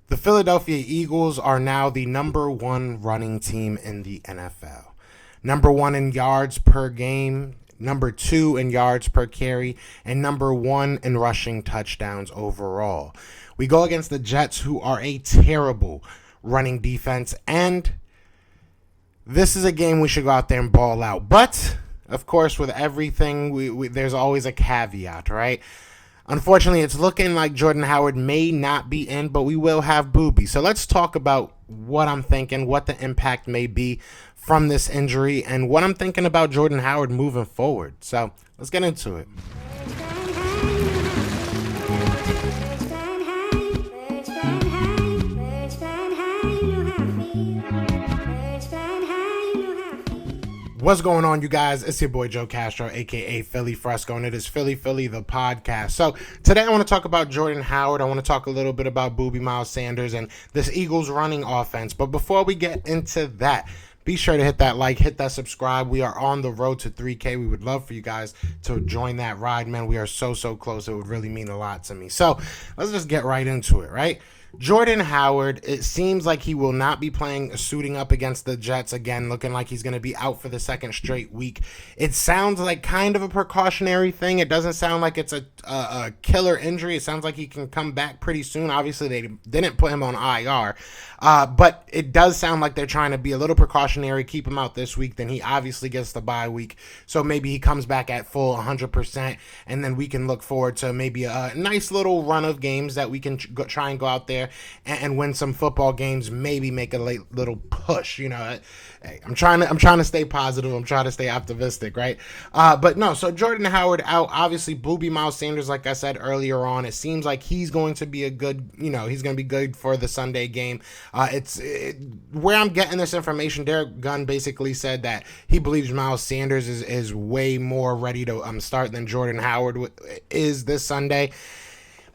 The Philadelphia Eagles are now the number one running team in the NFL. Number one in yards per game, number two in yards per carry, and number one in rushing touchdowns overall. We go against the Jets, who are a terrible running defense, and this is a game we should go out there and ball out. But, of course, with everything, there's always a caveat, right? Unfortunately, it's looking like Jordan Howard may not be in, but we will have Booby. So let's talk about what I'm thinking, what the impact may be from this injury, and what I'm thinking about Jordan Howard moving forward. So let's get into it. What's going on, you guys? It's your boy Joe Castro, aka Philly Fresco, and it is Philly the podcast. So today I want to talk about Jordan Howard. I want to talk a little bit about Booby Miles Sanders and this Eagles running offense. But before we get into that, be sure to hit that like, hit that subscribe. We are on the road to 3K. We would love for you guys to join that ride, man. We are so close. It would really mean a lot to me. So let's just get right into it, right? Jordan Howard, it seems like he will not be suiting up against the Jets again, looking like he's going to be out for the second straight week. It sounds like kind of a precautionary thing. It doesn't sound like it's a killer injury. It sounds like he can come back pretty soon. Obviously, they didn't put him on IR, but it does sound like they're trying to be a little precautionary, keep him out this week. Then he obviously gets the bye week, so maybe he comes back at full 100%, and then we can look forward to maybe a nice little run of games that we can try and go out there and win some football games, maybe make a late little push. You know, hey, I'm trying to stay positive. I'm trying to stay optimistic, right? But no, so Jordan Howard out. Obviously, Booby Miles Sanders, like I said earlier on, it seems like he's going to be he's going to be good for the Sunday game. Where I'm getting this information, Derek Gunn basically said that he believes Miles Sanders is way more ready to start than Jordan Howard is this Sunday.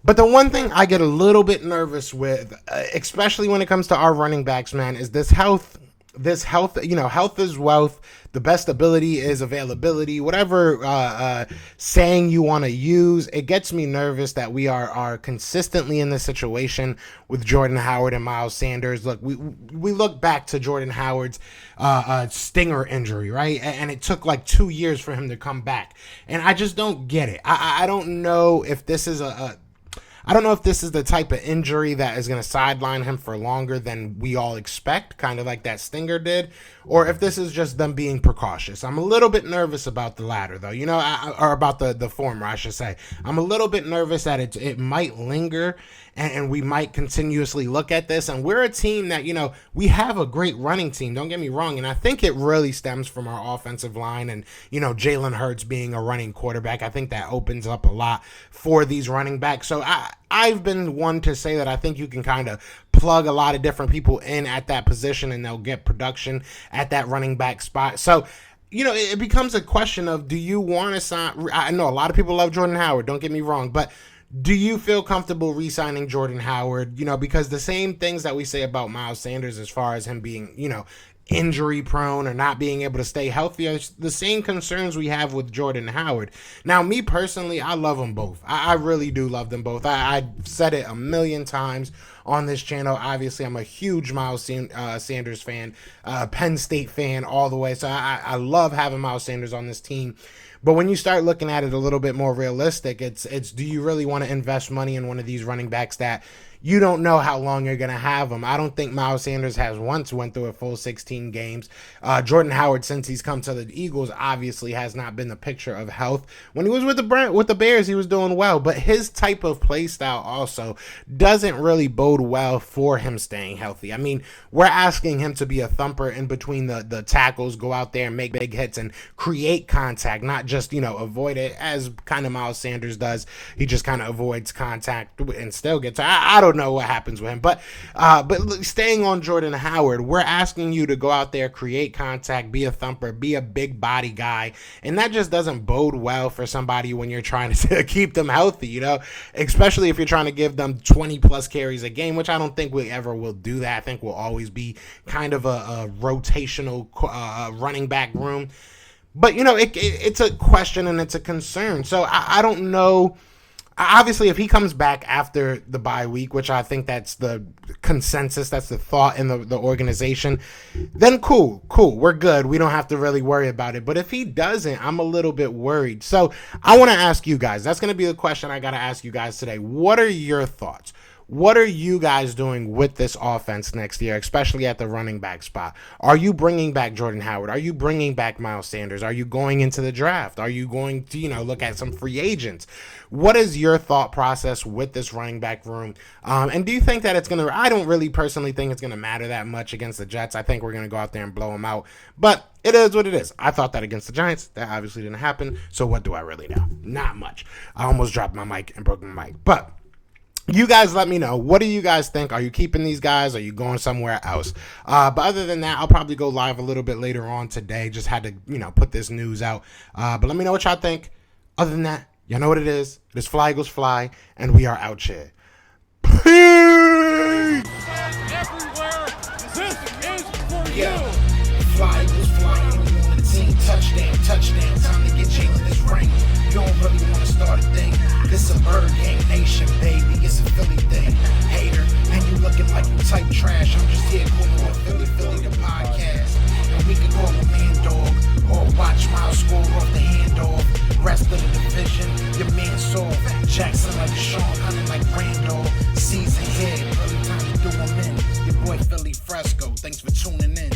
But the one thing I get a little bit nervous with, especially when it comes to our running backs, man, is this health. Health is wealth. The best ability is availability. Whatever saying you want to use, it gets me nervous that we are consistently in this situation with Jordan Howard and Miles Sanders. Look, we look back to Jordan Howard's stinger injury, right? And it took like 2 years for him to come back. And I just don't get it. I don't know if this is I don't know if this is the type of injury that is going to sideline him for longer than we all expect, kind of like that stinger did, or if this is just them being precautious. I'm a little bit nervous about the latter, though, or about the former, I should say. I'm a little bit nervous that it might linger, and we might continuously look at this. And we're a team that, we have a great running team, don't get me wrong, and I think it really stems from our offensive line and, Jalen Hurts being a running quarterback. I think that opens up a lot for these running backs. So I've been one to say that I think you can kind of plug a lot of different people in at that position and they'll get production at that running back spot. So, it becomes a question of, do you want to sign? I know a lot of people love Jordan Howard, don't get me wrong, but do you feel comfortable re-signing Jordan Howard? Because the same things that we say about Miles Sanders as far as him being, injury prone or not being able to stay healthy are the same concerns we have with Jordan Howard. Now, me personally, I love them both. I really do love them both. I've said it a million times on this channel. Obviously, I'm a huge Miles Sanders fan, Penn State fan all the way. So I love having Miles Sanders on this team. But when you start looking at it a little bit more realistic, it's do you really want to invest money in one of these running backs that you don't know how long you're going to have them? I don't think Miles Sanders has once went through a full 16 games. Jordan Howard, since he's come to the Eagles, obviously has not been the picture of health. When he was with the Bears, he was doing well, but his type of play style also doesn't really bode well for him staying healthy. I mean, we're asking him to be a thumper in between the tackles, go out there and make big hits and create contact, not just, avoid it as kind of Miles Sanders does. He just kind of avoids contact and still gets, I don't know what happens with him, but staying on Jordan Howard, we're asking you to go out there, create contact, be a thumper, be a big body guy, and that just doesn't bode well for somebody when you're trying to keep them healthy, especially if you're trying to give them 20 plus carries a game, which I don't think we ever will do that. I think we'll always be kind of a rotational running back room, but it's a question and it's a concern. So I don't know Obviously, if he comes back after the bye week, which I think that's the consensus, that's the thought in the organization, then cool, we're good. We don't have to really worry about it. But if he doesn't, I'm a little bit worried. So I want to ask you guys, that's going to be the question I got to ask you guys today. What are your thoughts? What are you guys doing with this offense next year, especially at the running back spot? Are you bringing back Jordan Howard? Are you bringing back Miles Sanders? Are you going into the draft? Are you going to, look at some free agents? What is your thought process with this running back room? And do you think that it's going to – I don't really personally think it's going to matter that much against the Jets. I think we're going to go out there and blow them out. But it is what it is. I thought that against the Giants. That obviously didn't happen. So what do I really know? Not much. I almost dropped my mic and broke my mic. But – you guys let me know. What do you guys think? Are you keeping these guys? Are you going somewhere else? But other than that, I'll probably go live a little bit later on today. Just had to, put this news out. But let me know what y'all think. Other than that, y'all know what it is. It is Fly Eagles Fly, and we are out here. Peace! Everywhere, this is for you. Fly Eagles flying on the team. Touchdown. Time to get Jalen this ring. You don't really want to start a thing. This a Bird Gang Nation, baby. It's a Philly thing. Hater, and you looking like you type trash. I'm just here calling on Philly the podcast. And we can call a man dog or watch Miles score off the handoff. Rest of the division, your man soft. Jackson like Sean, hunting like Randolph. Season here, early time to do 'em in. Your boy Philly Fresco. Thanks for tuning in.